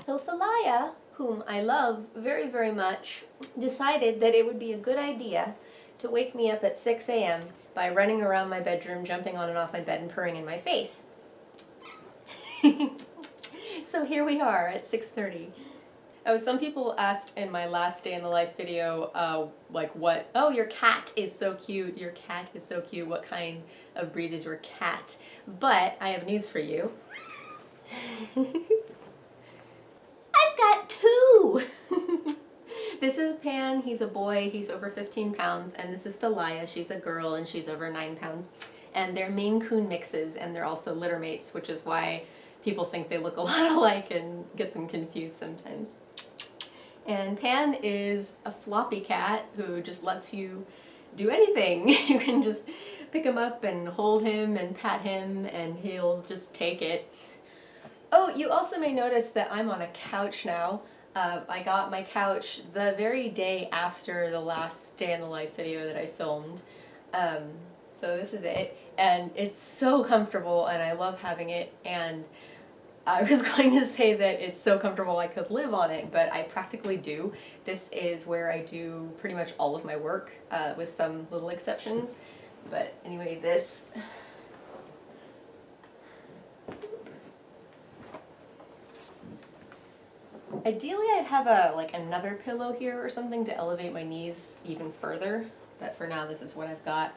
So Thalia, whom I love very, very much, decided that it would be a good idea to wake me up at 6 a.m. by running around my bedroom, jumping on and off my bed, and purring in my face. So here we are at 6:30. Oh, some people asked in my last day in the life video, like what? Oh, your cat is so cute. Your cat is so cute. What kind of breed is your cat? But I have news for you. I've got two! This is Pan, he's a boy, he's over 15 pounds, and this is Thalia, she's a girl and she's over 9 pounds. And they're Maine Coon mixes, and they're also litter mates, which is why people think they look a lot alike and get them confused sometimes. And Pan is a floppy cat who just lets you do anything. You can just pick him up and hold him and pat him and he'll just take it. Oh, you also may notice that I'm on a couch now. I got my couch the very day after the last day in the life video that I filmed. So this is it, and it's so comfortable and I love having it, and I was going to say that it's so comfortable I could live on it, but I practically do. This is where I do pretty much all of my work, with some little exceptions. But anyway, this. Ideally I'd have another pillow here or something to elevate my knees even further, but for now this is what I've got.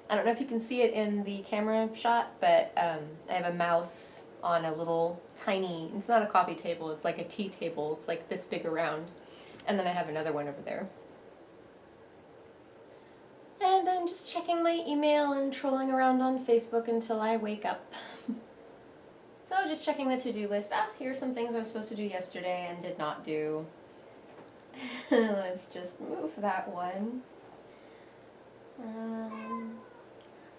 I don't know if you can see it in the camera shot, but I have a mouse on a little tiny, it's not a coffee table, it's like a tea table, it's like this big around, and then I have another one over there. And I'm just checking my email and trolling around on Facebook until I wake up. So just checking the to-do list. Here's some things I was supposed to do yesterday and did not do. Let's just move that one.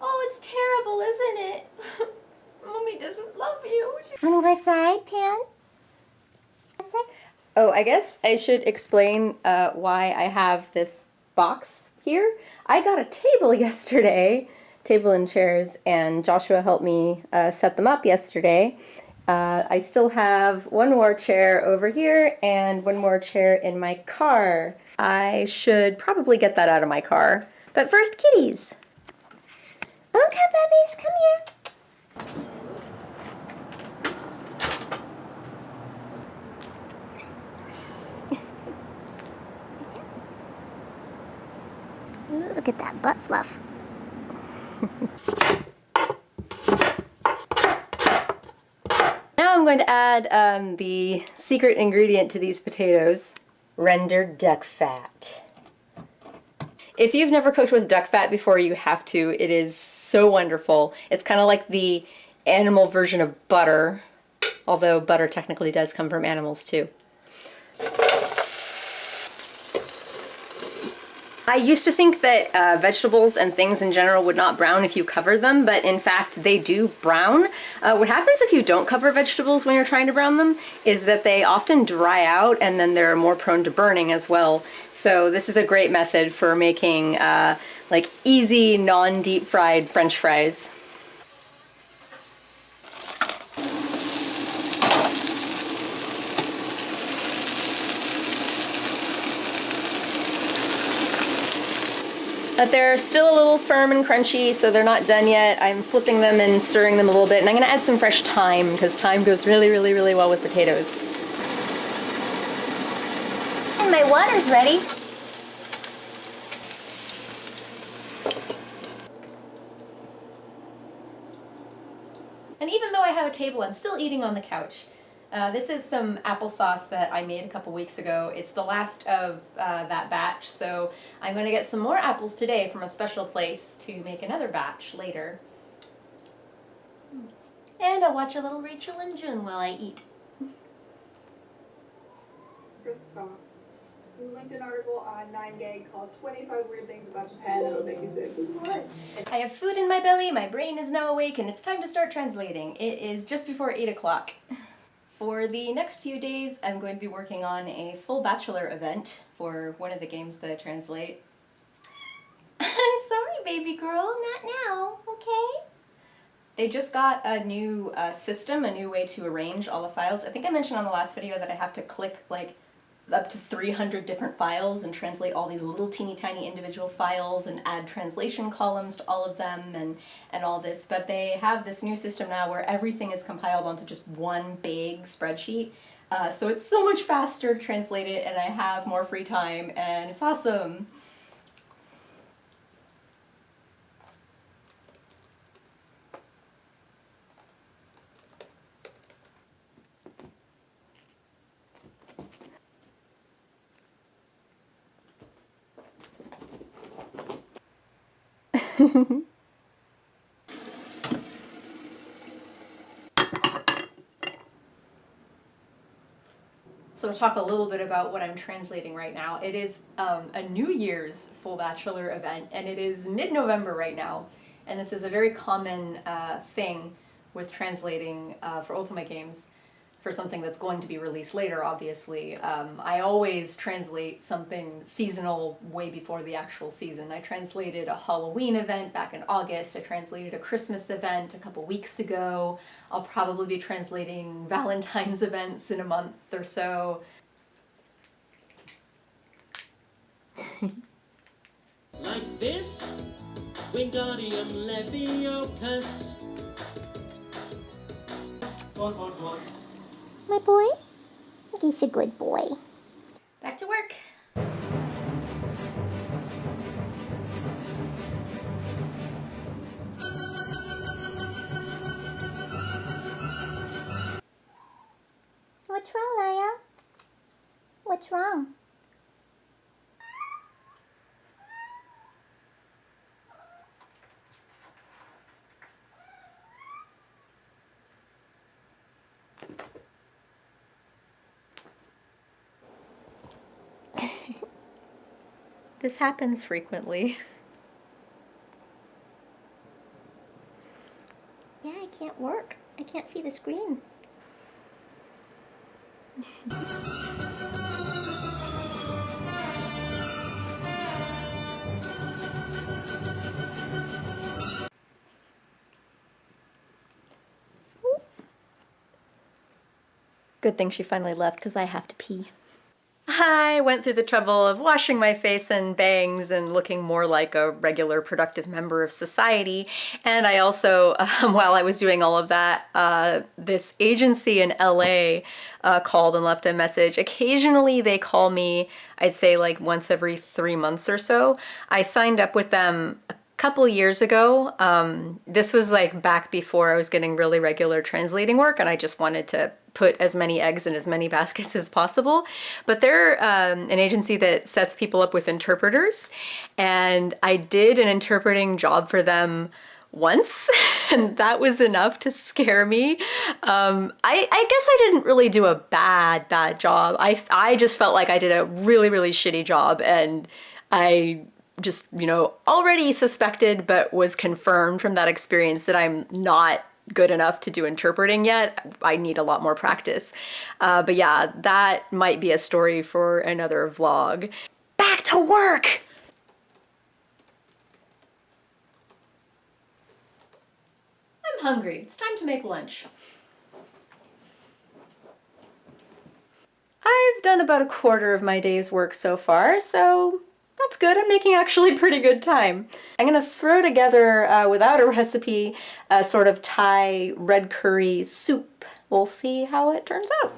Oh, it's terrible, isn't it? Mommy doesn't love you. On what side, Pan? Oh, I guess I should explain why I have this box here. I got a table yesterday, table and chairs, and Joshua helped me set them up yesterday. I still have one more chair over here and one more chair in my car. I should probably get that out of my car. But first, kitties! Okay, babies, come here. Look at that butt fluff. Now I'm going to add the secret ingredient to these potatoes, rendered duck fat. If you've never cooked with duck fat before, you have to. It is so wonderful. It's kind of like the animal version of butter, although butter technically does come from animals too. I used to think that vegetables and things in general would not brown if you covered them, but in fact they do brown. What happens if you don't cover vegetables when you're trying to brown them is that they often dry out and then they're more prone to burning as well. So this is a great method for making like easy non-deep fried French fries. But they're still a little firm and crunchy, so they're not done yet. I'm flipping them and stirring them a little bit, and I'm going to add some fresh thyme, because thyme goes really, really, really well with potatoes. And my water's ready. And even though I have a table, I'm still eating on the couch. This is some applesauce that I made a couple weeks ago. It's the last of that batch, so I'm going to get some more apples today from a special place to make another batch later. And I'll watch a little Rachel and June while I eat. Christoph, who linked an article on 9gag called 25 Weird Things About Japan That'll Make You Sick. What? I have food in my belly, my brain is now awake, and it's time to start translating. It is just before 8 o'clock. For the next few days, I'm going to be working on a full bachelor event for one of the games that I translate. baby girl, not now, okay? They just got a new system, a new way to arrange all the files. I think I mentioned on the last video that I have to click like up to 300 different files and translate all these little teeny tiny individual files and add translation columns to all of them and all this. But they have this new system now where everything is compiled onto just one big spreadsheet. So it's so much faster to translate it, and I have more free time, and it's awesome. So I'll talk a little bit about what I'm translating right now. It is a New Year's full bachelor event, and it is mid-November right now. And this is a very common thing with translating for Ultimate games for something that's going to be released later, obviously. I always translate something seasonal way before the actual season. I translated a Halloween event back in August. I translated a Christmas event a couple weeks ago. I'll probably be translating Valentine's events in a month or so. Like this, Wingardium Leviosa. What? My boy? He's a good boy. Back to work. What's wrong, Laya? What's wrong? This happens frequently. Yeah, I can't work. I can't see the screen. Good thing she finally left because I have to pee. I went through the trouble of washing my face and bangs and looking more like a regular productive member of society. And I also, while I was doing all of that, this agency in LA called and left a message. Occasionally they call me, I'd say like once every 3 months or so. I signed up with them a couple years ago. This was like back before I was getting really regular translating work, and I just wanted to put as many eggs in as many baskets as possible. But they're an agency that sets people up with interpreters, and I did an interpreting job for them once, and that was enough to scare me. I guess I didn't really do a bad job. I just felt like I did a really shitty job, and I just, already suspected but was confirmed from that experience that I'm not good enough to do interpreting yet. I need a lot more practice. But yeah, that might be a story for another vlog. Back to work! I'm hungry. It's time to make lunch. I've done about a quarter of my day's work so far, so that's good. I'm making actually pretty good time. I'm gonna throw together, without a recipe, a sort of Thai red curry soup. We'll see how it turns out.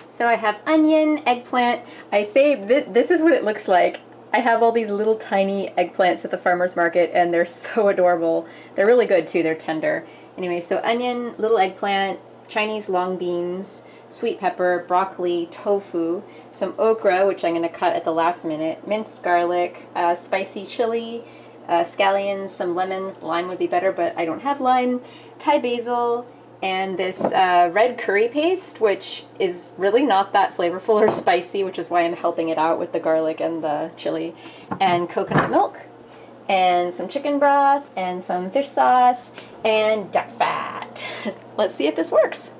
So I have onion, eggplant. I say this is what it looks like. I have all these little tiny eggplants at the farmer's market, and they're so adorable. They're really good too, they're tender. Anyway, so onion, little eggplant, Chinese long beans, sweet pepper, broccoli, tofu, some okra, which I'm going to cut at the last minute, minced garlic, spicy chili, scallions, some lemon. Lime would be better, but I don't have lime, Thai basil, and this red curry paste, which is really not that flavorful or spicy, which is why I'm helping it out with the garlic and the chili, and coconut milk, and some chicken broth, and some fish sauce, and duck fat. Let's see if this works.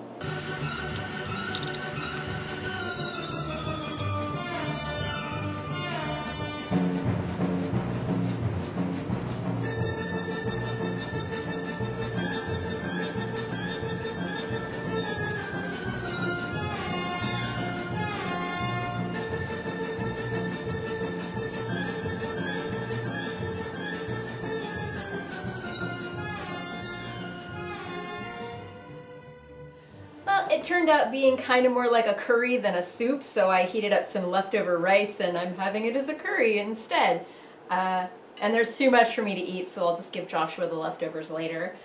turned out being kind of more like a curry than a soup, so I heated up some leftover rice and I'm having it as a curry instead. And there's too much for me to eat, so I'll just give Joshua the leftovers later.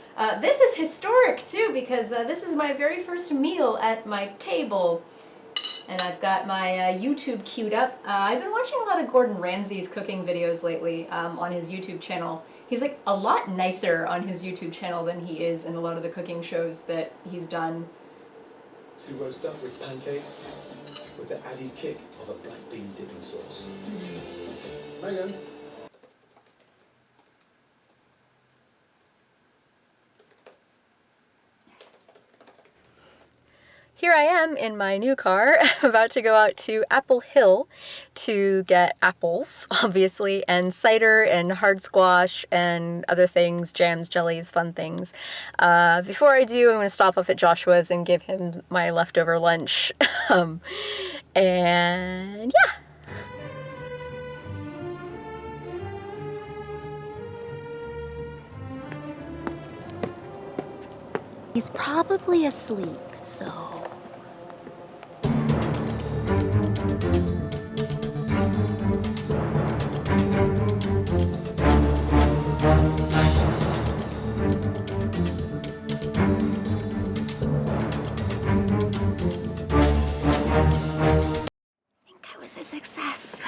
This is historic too, because this is my very first meal at my table. And I've got my YouTube queued up. I've been watching a lot of Gordon Ramsay's cooking videos lately on his YouTube channel. He's like a lot nicer on his YouTube channel than he is in a lot of the cooking shows that he's done. 2 roast duck with pancakes with the added kick of a black bean dipping sauce. Megan. Here I am in my new car, about to go out to Apple Hill to get apples, obviously, and cider and hard squash and other things, jams, jellies, fun things. Before I do, I'm going to stop off at Joshua's and give him my leftover lunch. And yeah. He's probably asleep, so... a success.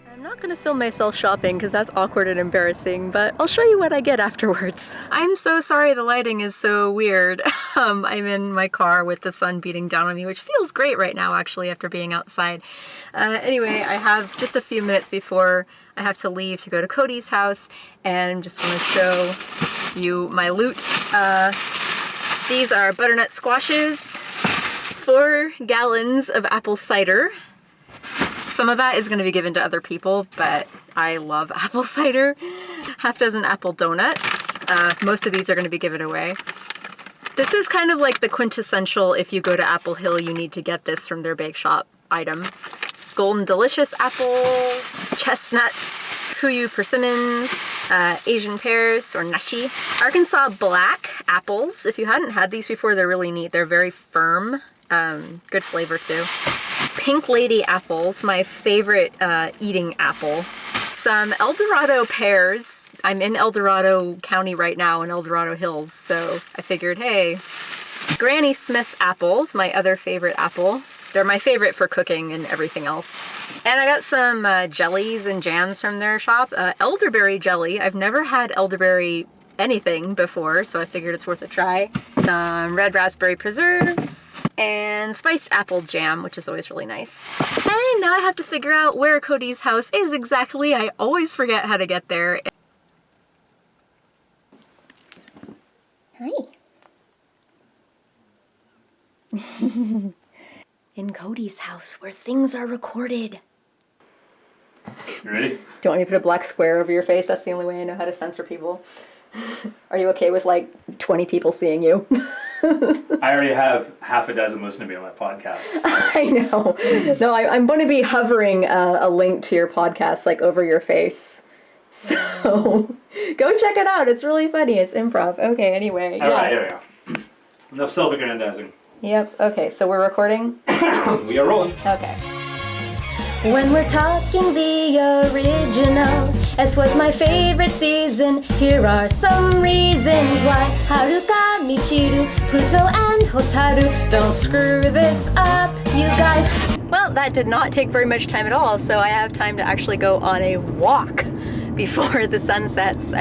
I'm not gonna film myself shopping because that's awkward and embarrassing, but I'll show you what I get afterwards. I'm so sorry the lighting is so weird. I'm in my car with the sun beating down on me, which feels great right now actually after being outside. Anyway, I have just a few minutes before I have to leave to go to Cody's house, and I'm just gonna show you my loot. These are butternut squashes, 4 gallons of apple cider. Some of that is going to be given to other people, but I love apple cider. Half dozen apple donuts. Most of these are going to be given away. This is kind of like the quintessential, if you go to Apple Hill, you need to get this from their bake shop item. Golden Delicious apples, chestnuts, Huyu persimmons, Asian pears or nashi. Arkansas black apples. If you hadn't had these before, they're really neat. They're very firm. Good flavor too. Pink Lady apples, my favorite eating apple. Some El Dorado pears. I'm in El Dorado County right now in El Dorado Hills, so I figured, hey. Granny Smith apples, my other favorite apple. They're my favorite for cooking and everything else. And I got some jellies and jams from their shop. Elderberry jelly. I've never had elderberry anything before, so I figured it's worth a try. Some red raspberry preserves. And spiced apple jam, which is always really nice. And now I have to figure out where Cody's house is exactly. I always forget how to get there. Hi. In Cody's house, where things are recorded. You ready? Do you want me to put a black square over your face? That's the only way I know how to censor people. Are you okay with like 20 people seeing you? I already have half a dozen listening to me on my podcast. So. I know. No, I'm going to be hovering a link to your podcast like over your face. So go check it out. It's really funny. It's improv. Okay, anyway. All right, here we go. Enough self-aggrandizing. Yep. Okay, so we're recording? We are rolling. Okay. When we're talking the original, S was my favorite season. Here are some reasons why. Haruka, Michiru, Pluto, and Hotaru. Don't screw this up, you guys. Well, that did not take very much time at all, so I have time to actually go on a walk before the sun sets.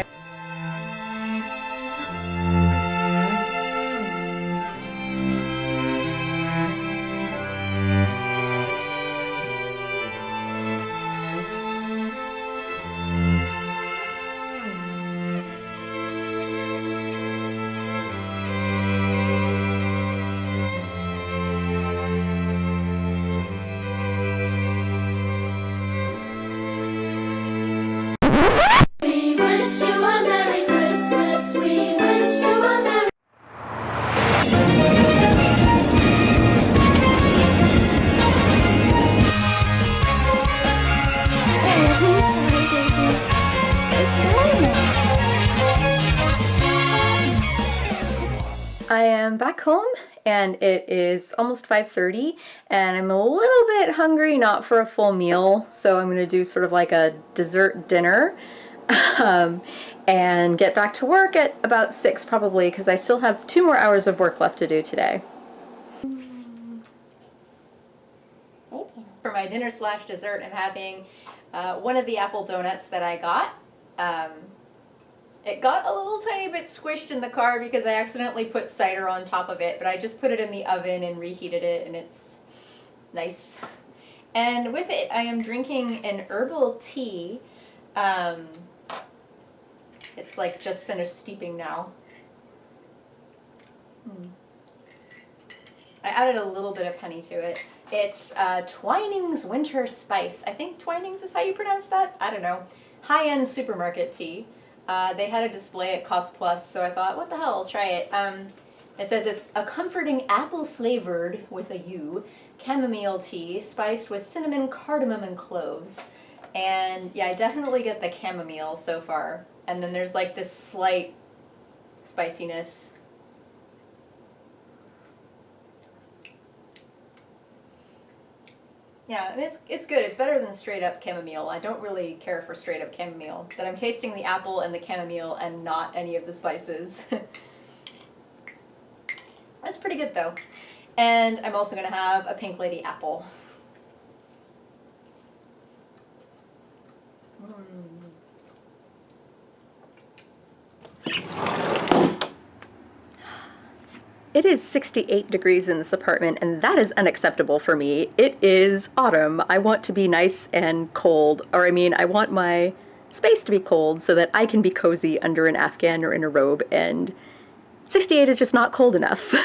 I am back home and it is almost 5:30 and I'm a little bit hungry, not for a full meal, so I'm gonna do sort of like a dessert dinner and get back to work at about 6 probably, because I still have 2 more hours of work left to do today. For my dinner slash dessert, I'm having one of the apple donuts that I got. It got a little tiny bit squished in the car because I accidentally put cider on top of it, but I just put it in the oven and reheated it, and it's nice. And with it, I am drinking an herbal tea. It's like just finished steeping now. I added a little bit of honey to it. It's Twinings Winter Spice. I think Twinings is how you pronounce that? I don't know. High-end supermarket tea. They had a display at Cost Plus, so I thought, what the hell, I'll try it. It says it's a comforting apple-flavored, with a U, chamomile tea spiced with cinnamon, cardamom, and cloves. And yeah, I definitely get the chamomile so far. And then there's like this slight spiciness. Yeah, and it's good. It's better than straight up chamomile. I don't really care for straight up chamomile, but I'm tasting the apple and the chamomile and not any of the spices. That's pretty good though. And I'm also gonna have a Pink Lady apple. It is 68 degrees in this apartment, and that is unacceptable for me. It is autumn. I want to be nice and cold, or I mean, I want my space to be cold so that I can be cozy under an Afghan or in a robe, and 68 is just not cold enough.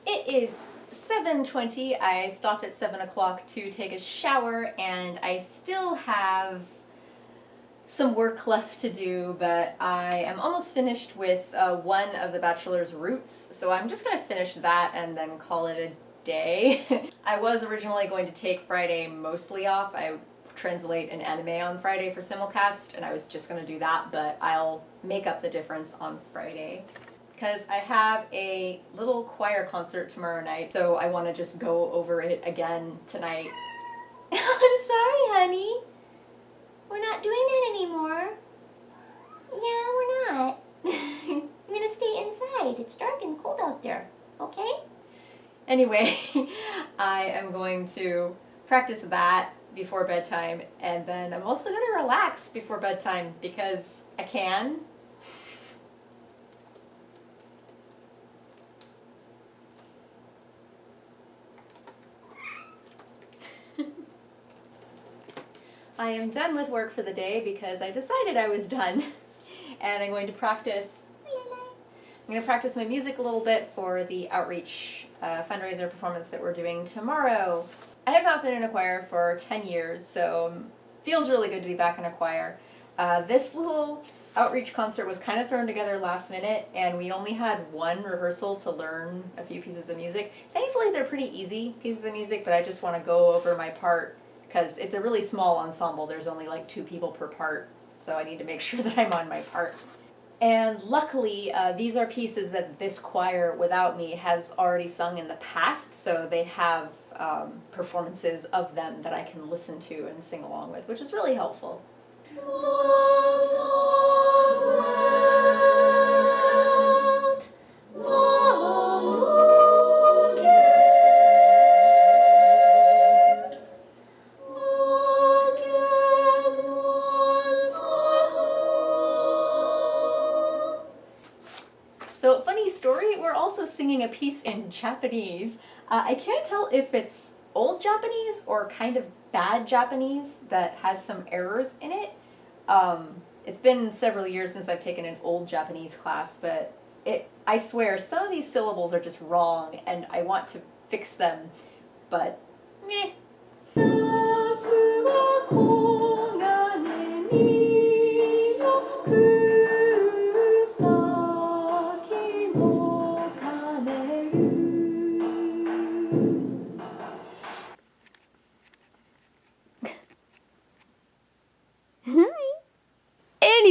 It is 7:20. I stopped at 7 o'clock to take a shower, and I still have some work left to do, but I am almost finished with one of the bachelor's roots, so I'm just going to finish that and then call it a day. I was originally going to take Friday mostly off. I translate an anime on Friday for simulcast, and I was just going to do that, but I'll make up the difference on Friday. Because I have a little choir concert tomorrow night, so I want to just go over it again tonight. I'm sorry, honey. We're not doing that anymore. Yeah, we're not. We're gonna stay inside. It's dark and cold out there, okay? Anyway, I am going to practice that before bedtime, and then I'm also going to relax before bedtime because I can. I am done with work for the day because I decided I was done, and I'm going to practice. I'm going to practice my music a little bit for the outreach fundraiser performance that we're doing tomorrow. I have not been in a choir for 10 years, so it feels really good to be back in a choir. This little outreach concert was kind of thrown together last minute, and we only had one rehearsal to learn a few pieces of music. Thankfully, they're pretty easy pieces of music, but I just want to go over my part because it's a really small ensemble. There's only like 2 people per part, so I need to make sure that I'm on my part. And luckily, these are pieces that this choir without me has already sung in the past, so they have performances of them that I can listen to and sing along with, which is really helpful. So, funny story, we're also singing a piece in Japanese. I can't tell if it's old Japanese or kind of bad Japanese that has some errors in it. It's been several years since I've taken an old Japanese class, but I swear, some of these syllables are just wrong, and I want to fix them, but meh.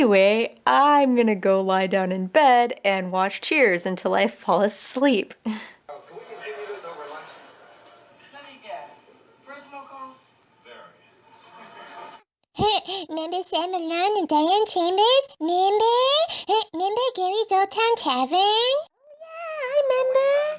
Anyway, I'm gonna go lie down in bed and watch Cheers until I fall asleep. Can we continue this over lunch? Let me guess. Personal call? Very. Remember Sam Malone and Diane Chambers? Remember? Remember Gary's Old Town Tavern? Yeah, I remember.